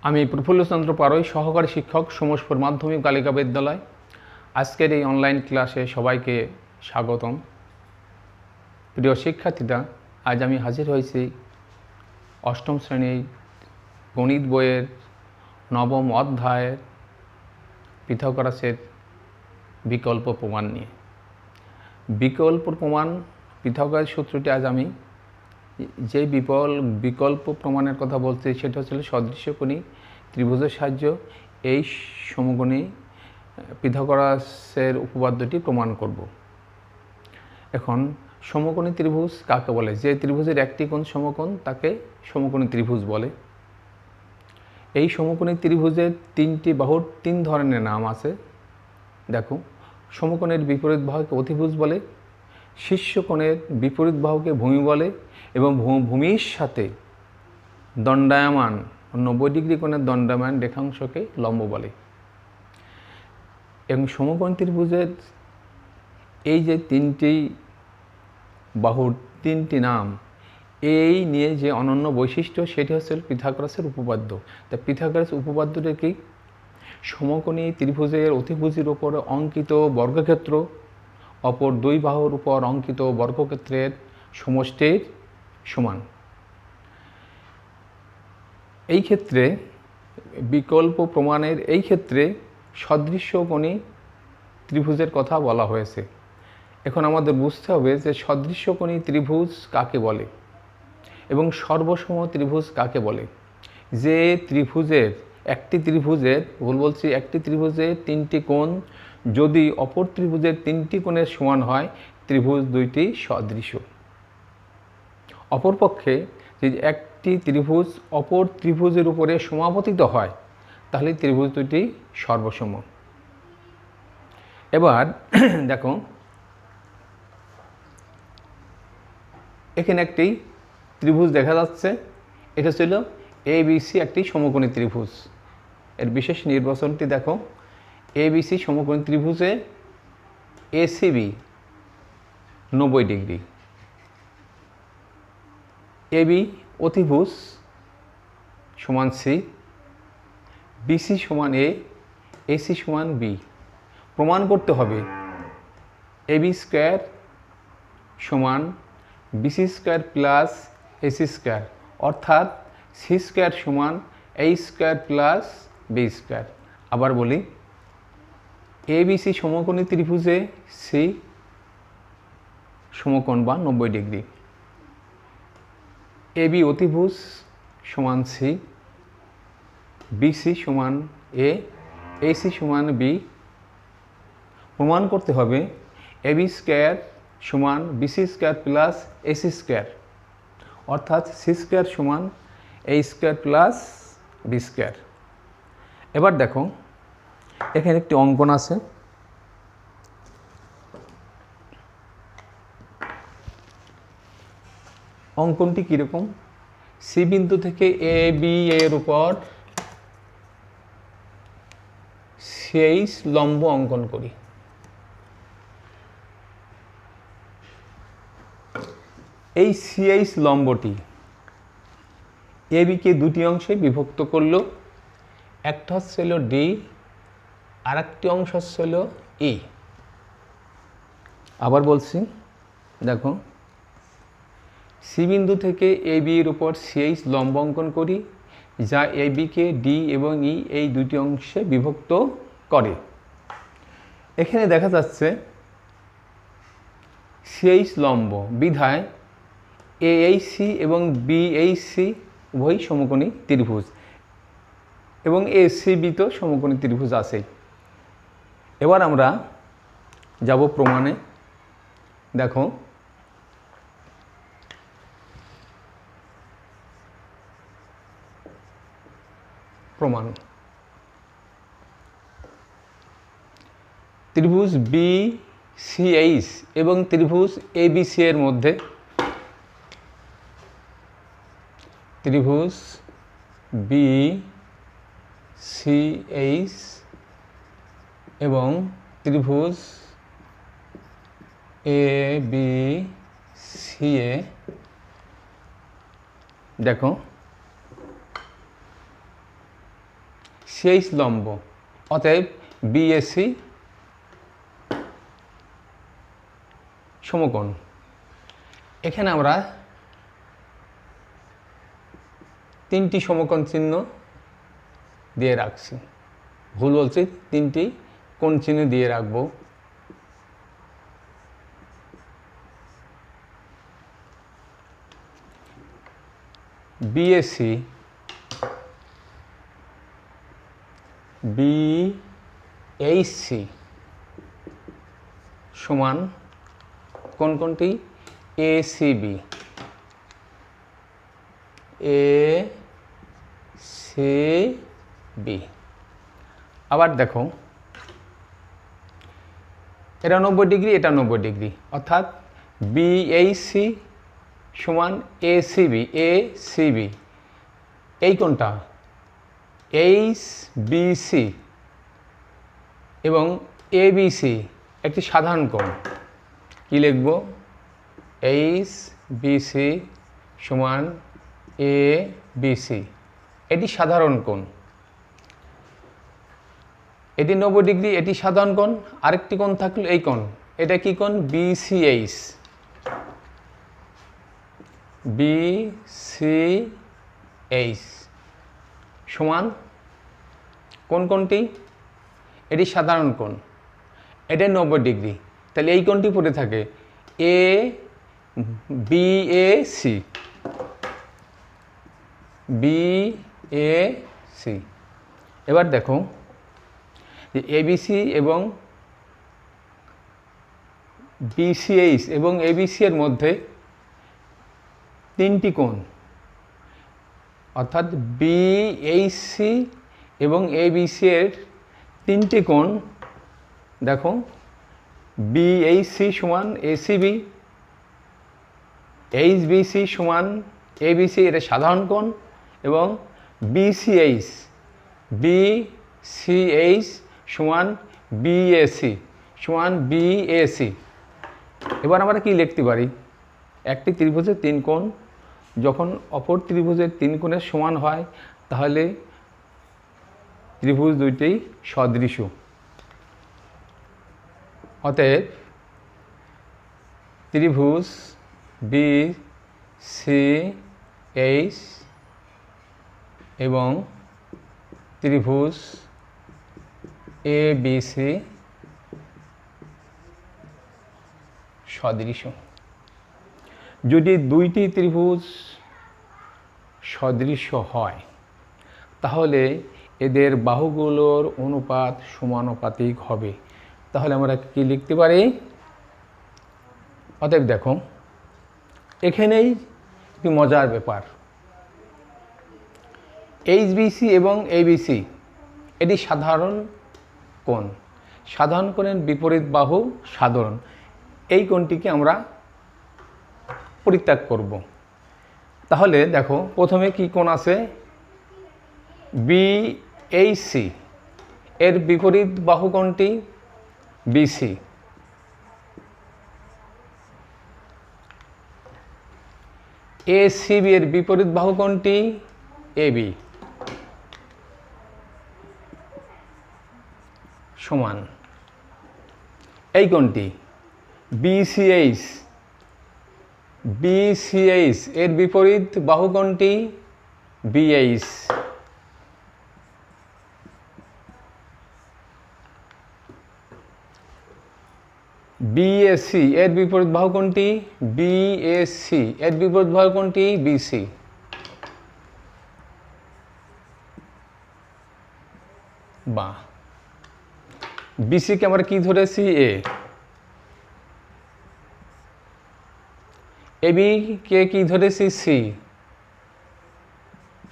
আমি প্রফুল্লচন্দ্র পারই, সহকারী শিক্ষক, সমসপুর মাধ্যমিক বালিকা বিদ্যালয়। আজকের এই অনলাইন ক্লাসে সবাইকে স্বাগতম। প্রিয় শিক্ষার্থীরা, আজ আমি হাজির হয়েছি অষ্টম শ্রেণীর গণিত বইয়ের নবম অধ্যায়ের পিথাগোরাসের বিকল্প প্রমাণ নিয়ে। বিকল্প প্রমাণ, পিথাগোরাস সূত্রটি আজ আমি যে বিকল্প প্রমাণের কথা বলছি সেটা হচ্ছে সদৃশ্যকোণী ত্রিভুজের সাহায্য এই সমকোণী পিথাগোরাসের উপপাদ্যটি প্রমাণ করব। এখন সমকোণী ত্রিভুজ কাকে বলে? যে ত্রিভুজের একটি কোণ সমকোণ তাকে সমকোণী ত্রিভুজ বলে। এই সমকোণী ত্রিভুজের তিনটি বাহুর তিন ধরনের নাম আছে। দেখো, সমকোণের বিপরীত বাহুকে অতিভুজ বলে, শীর্ষকোণের বিপরীত বাহুকে ভূমি বলে এবং ভূমির সাথে দণ্ডায়মান 90 ডিগ্রি কোণের দণ্ডায়মান রেখাংশকে লম্ব বলে। এবং সমকোণ ত্রিভুজের এই যে তিনটি বাহুর তিনটি নাম, এই নিয়ে যে অনন্য বৈশিষ্ট্য সেটি হচ্ছে পিথাগোরাসের উপপাদ্য। তা পিথাগোরাস উপপাদ্যটি কি? সমকোণী ত্রিভুজের অতিভুজের উপর অঙ্কিত বর্গক্ষেত্র অপর দুই বাহুর উপর অঙ্কিত বর্গক্ষেত্রের সমষ্টির সমান। এই ক্ষেত্রে বিকল্প প্রমাণের এই ক্ষেত্রে সদৃশ্যকোণী ত্রিভুজের কথা বলা হয়েছে। এখন আমাদের বুঝতে হবে যে সদৃশ্যকোণী ত্রিভুজ কাকে বলে এবং সর্বসম ত্রিভুজ কাকে বলে। যে ত্রিভুজের একটি ত্রিভুজের তিনটি কোণ যদি অপর ত্রিভুজের তিনটি কোণের সমান হয়, ত্রিভুজ দুইটি সদৃশ। অপরপক্ষে যদি একটি ত্রিভুজ অপর ত্রিভুজের উপরে সমাপতিত হয়, তাহলে ত্রিভুজ দুটি সর্বসম। এবার দেখো, এখানে একটি ত্রিভুজ দেখা যাচ্ছে। এটা ছিল ABC, একটি সমকোণী ত্রিভুজ। এর বিশেষ নির্বাচনটি দেখো, ABC সমকোণী ত্রিভুজে ACB 90 ডিগ্রি, AB অতিভুজ সমান C, BC সমান A, AC সমান B। প্রমাণ করতে হবে AB স্কোয়ার সমান BC square plus AC square, অর্থাৎ C স্কোয়ার সমান A square plus B square. আবার বলি, ABC সমকোণী ত্রিভুজে C সমকোণ বা 90 ডিগ্রি, AB অতিভুজ সমান C, BC সমান A, AC সমান B। প্রমাণ করতে হবে AB স্কোয়ার সমান BC square plus AC square, অর্থাৎ C স্কোয়ার সমান A square plus B square. এবার দেখো, এখানে একটি অঙ্কন আছে। অঙ্কনটি কীরকম? C বিন্দু থেকে AB এর উপর 23 লম্ব অঙ্কন করি। এই 23 লম্বটি ABকে দুটি অংশে বিভক্ত করল। একটা হচ্ছিল D, আর একটি অংশ হচ্ছিল E। আবার বলছি, দেখো, C বিন্দু থেকে AB এর উপর 23 লম্ব অঙ্কন করি, যা ABকে D এবং E এই দুটি অংশে বিভক্ত করে। এখানে দেখা যাচ্ছে 23 লম্ব বিধায় AAC এবং BAC উভয় সমকোণী ত্রিভুজ এবং ACB তো সমকোণী ত্রিভুজ আছেই। এবার আমরা যাব প্রমাণে। দেখো, প্রমাণ। ত্রিভুজ BCH এবং ত্রিভুজ ABC এর মধ্যে ত্রিভুজ BCH এবং ত্রিভুজ ABCA, দেখো, CH লম্ব, অতএব BAC সমকোণ। এখানে আমরা তিনটি সমকোণ চিহ্ন দিয়ে রাখছি, ভুল বলছি, তিনটি কোণ চিহ্ন দিয়ে রাখবো। BAC BAC সমান কোনটি? ACB ACB। আবার দেখো, এটা 90 ডিগ্রি, এটা 90 ডিগ্রি, অর্থাৎ BAC সমান ACB এই কোণটা HBC এবং ABC একটি সাধারণ কোণ। কি লিখব? HBC সমান ABC, এটি সাধারণ কোণ। এটি 90 ডিগ্রি, এটি সাধারণ কোণ। আরেকটি কোণ থাকলো এই কোণ, এটা কি কোণ? BCH সমান কোনটি? এটি সাধারণ কোণ, এটা 90 ডিগ্রি, তাহলে এই কোণটি পড়ে থাকে BAC। এবার দেখো যে ABC এবং BCH এবং ABC এর মধ্যে তিনটি কোণ, অর্থাৎ BHC এবং ABC এর তিনটি কোণ। দেখো, BHC সমান ACB, HBC সমান ABC, এটা সাধারণ কোণ, এবং BCH সমান BAC। এবার আমরা কি লিখতে পারি? একটি ত্রিভুজের তিন কোণ যখন অপর ত্রিভুজের তিন কোণের সমান হয়, তাহলে ত্রিভুজ দুইটি সদৃশ। অতএব ত্রিভুজ BCH এবং ত্রিভুজ ABC সদৃশ। যদি দুইটি ত্রিভুজ সদৃশ হয়, তাহলে এদের বাহুগুলোর অনুপাত সমানুপাতিক হবে। তাহলে আমরা কি লিখতে পারি? অতএব দেখো, এখানেই একটি মজার ব্যাপার। HBC এবং ABC এটি সাধারণ কোণ। সাধারণ কোণের বিপরীত বাহু সাধারণ, এই কোণটিকে আমরা পরিত্যাগ করব। তাহলে দেখো, প্রথমে কি কোণ আছে? BHC এর বিপরীত বাহু কোণটি BC। ACB এর বিপরীত বাহু কোণটি AB সমান এই কোণটি BCH এর বিপরীত বাহু কোণটি BH। BAC এর বিপরীত বাহু কোণটি BAC এর বিপরীত বাহু কোণটি BC। বা BC কে আমরা কি ধরেছি? AB কে কি ধরেছি? C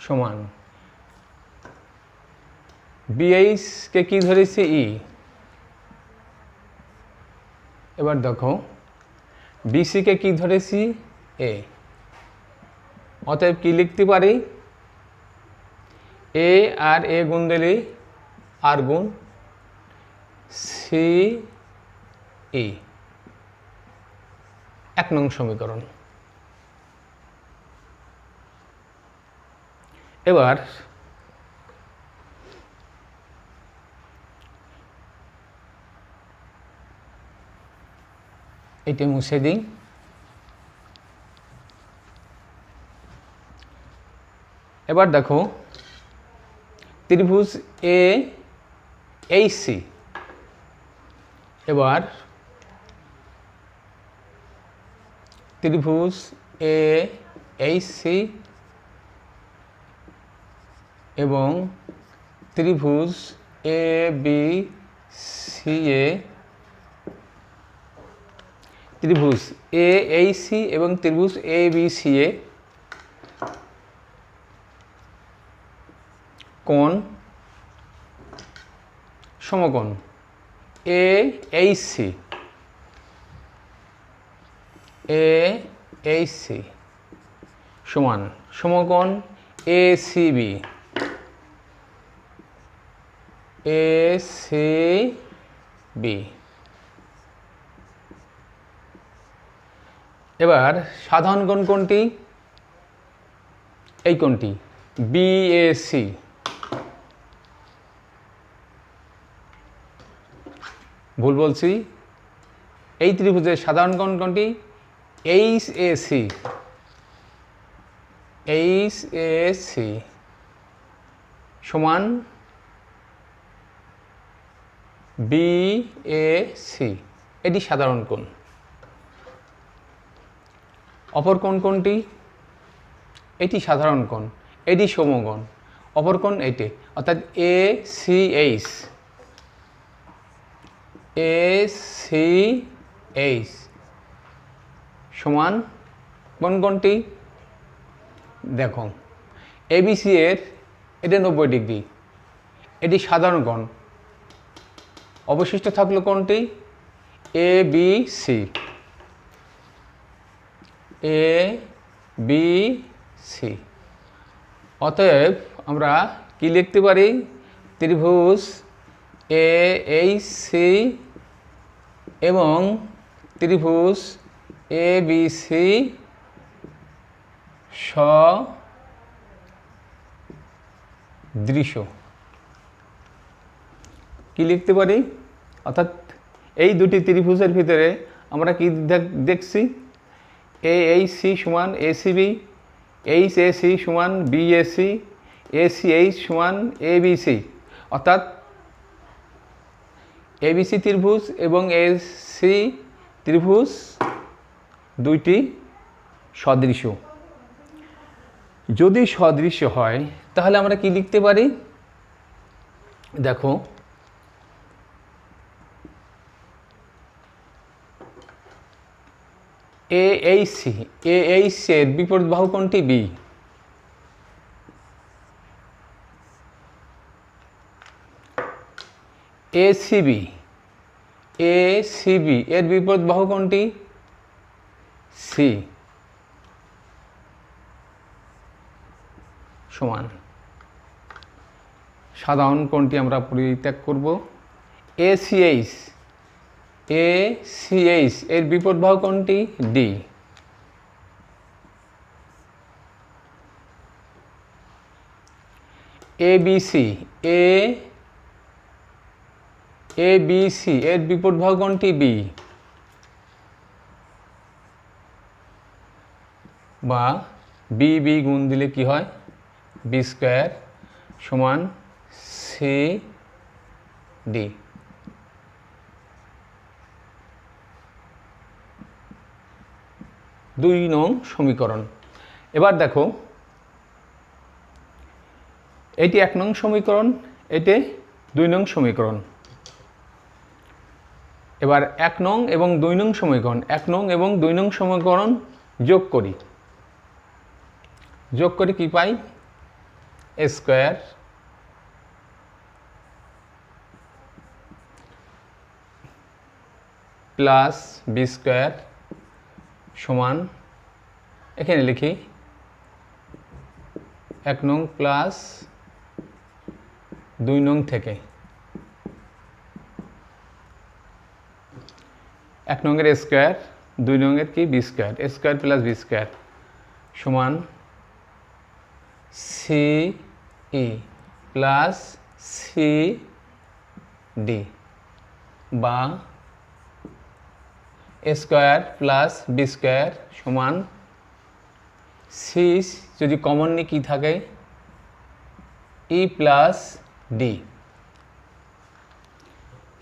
সমান BH কে কি ধরেছি? E। এবার দেখো, BC কে কি ধরেছি? A। অতএব কি লিখতে পারি? A আর A গুণ দিলে R গুণ CE, 1 নং সমীকরণ। এবার এটা মুছে দিই। এবার দেখো ত্রিভুজ এ এইচ সি, এবার ত্রিভুজ এ এইচ সি এবং ত্রিভুজ এ বি সি এ, ত্রিভুজ এ এইচ সি এবং ত্রিভুজ এ বি সি এ কোণ সমকোণ A H C, A H C সমান সমকোণ A C B, A C B. এবার সাধারণ কোণ কোনটি? এই কোণটি বিএসি, ভুল বলছি, এই ত্রিভুজের সাধারণ কোণ কোনটি? H A C, H A C সমান বিএসি, এটি সাধারণ কোণ। অপর কোণ কোনটি? এটি সাধারণ কোণ, এটি সমকোণ। অপর কোণ এটি, অর্থাৎ A C H, A C H সমান কোন কোণটি? দেখো এবিসি এর এটা 90 ডিগ্রি, এটি সাধারণ কোণ। অবশিষ্ট থাকলো কোনটি? A B C, A B C. অতএব আমরা কি লিখতে পারি? ত্রিভুজ এ এইচ সি এবং ত্রিভুজ এ বি সি সদৃশ। কি লিখতে পারি? অর্থাৎ এই দুটি ত্রিভুজের ভিতরে আমরা কি দেখছি? এ এইচ সি সমান এসিবি, এইচ এ সি সমান বিএসি, এসি এইচ সমান এবিসি। অর্থাৎ এবিসি ত্রিভুজ এবং এসি ত্রিভুজ দুইটি সদৃশ। যদি সদৃশ হয় তাহলে আমরা কি লিখতে পারি? দেখো A H C, A H C এর বিপরীত বাহু কোনটি? বি। এসিবি, এসিবি এর বিপরীত বাহু কোনটি? সি সমান সাধারণ কোণটি আমরা পরিত্যাগ করব। এসিএইচ, এসিএইচ এর বিপরীত বাহু কোনটি? ডি। এবিসি, এবিসি এর বিপরীত বাহু কোনটি? বি। বা বি বি গুণ দিলে কি হয়? বি স্কোয়ার সমান সি ডি। দুই নং সমীকরণ। এবার দেখো এটি 1 নং সমীকরণ, এটি 2 নং সমীকরণ। এবার 1 নং এবং 2 নং সমীকরণ, 1 নং এবং 2 নং সমীকরণ যোগ করি। যোগ করে কি পাই? এ স্কোয়ার প্লাস বি স্কোয়ার সমান, এখানে লিখি 1 নং প্লাস 2 নং থেকে 1 নংয়ের স্কোয়ার, 2 নংয়ের কি? B square, A square plus B square সমান C E plus C D. বা A square plus B square সমান সি যদি কমন নিই কী থাকে ই প্লাস ডি।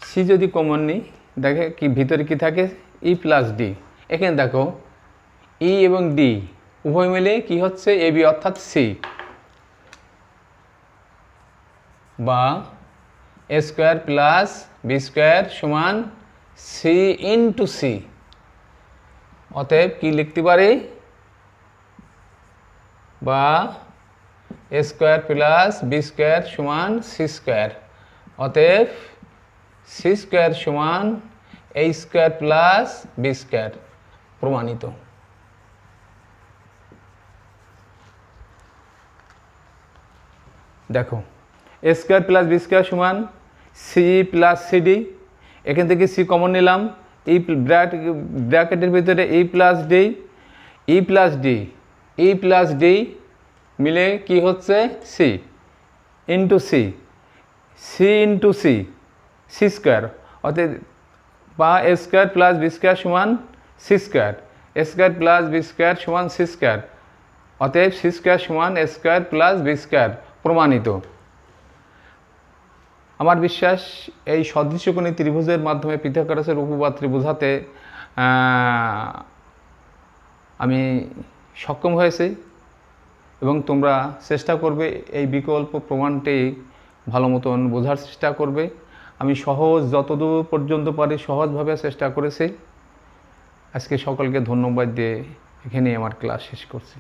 সি যদি কমন নিই দেখে কি ভিতরে কি থাকে ই প্লাস ডি। এখানে দেখো ই এবং ডি উভয় মিলে কি হচ্ছে এ বি অর্থাৎ সি, বা A square plus B square সমান সি ইন্টু সি। অতএব কি লিখতে পারি, বা A square plus B square সমান সি স্কোয়ার। অতএব সি স্কোয়ার সমান A square plus B square প্রমাণিত। দেখো এ স্কোয়ার প্লাস বি স্কোয়ার সমান সি প্লাস সিডি। এখান থেকে সি কমন নিলাম, এই ব্র্যাকেটের ভিতরে ই প্লাস ডি, ই প্লাস ডি, ই প্লাস ডি মিলে কি হচ্ছে C into C, C into C, C square. অর্থাৎ বা A square plus B square সমান C square, A square plus B square সমান সি স্কোয়ার। অতএব সি স্কোয়ার সমান A square plus B square প্রমাণিত। আমার বিশ্বাস এই সদৃশ্যকোণী ত্রিভুজের মাধ্যমে পিথাগোরাসের উপপাদ্য বোঝাতে আমি সক্ষম হয়েছি, এবং তোমরা চেষ্টা করবে এই বিকল্প প্রমাণটি ভালো মতন বোঝার চেষ্টা করবে। আমি সহজ যতদূর পর্যন্ত পারি সহজভাবে চেষ্টা করেছি। আজকে সকলকে ধন্যবাদ দিয়ে এখানেই আমার ক্লাস শেষ করছি।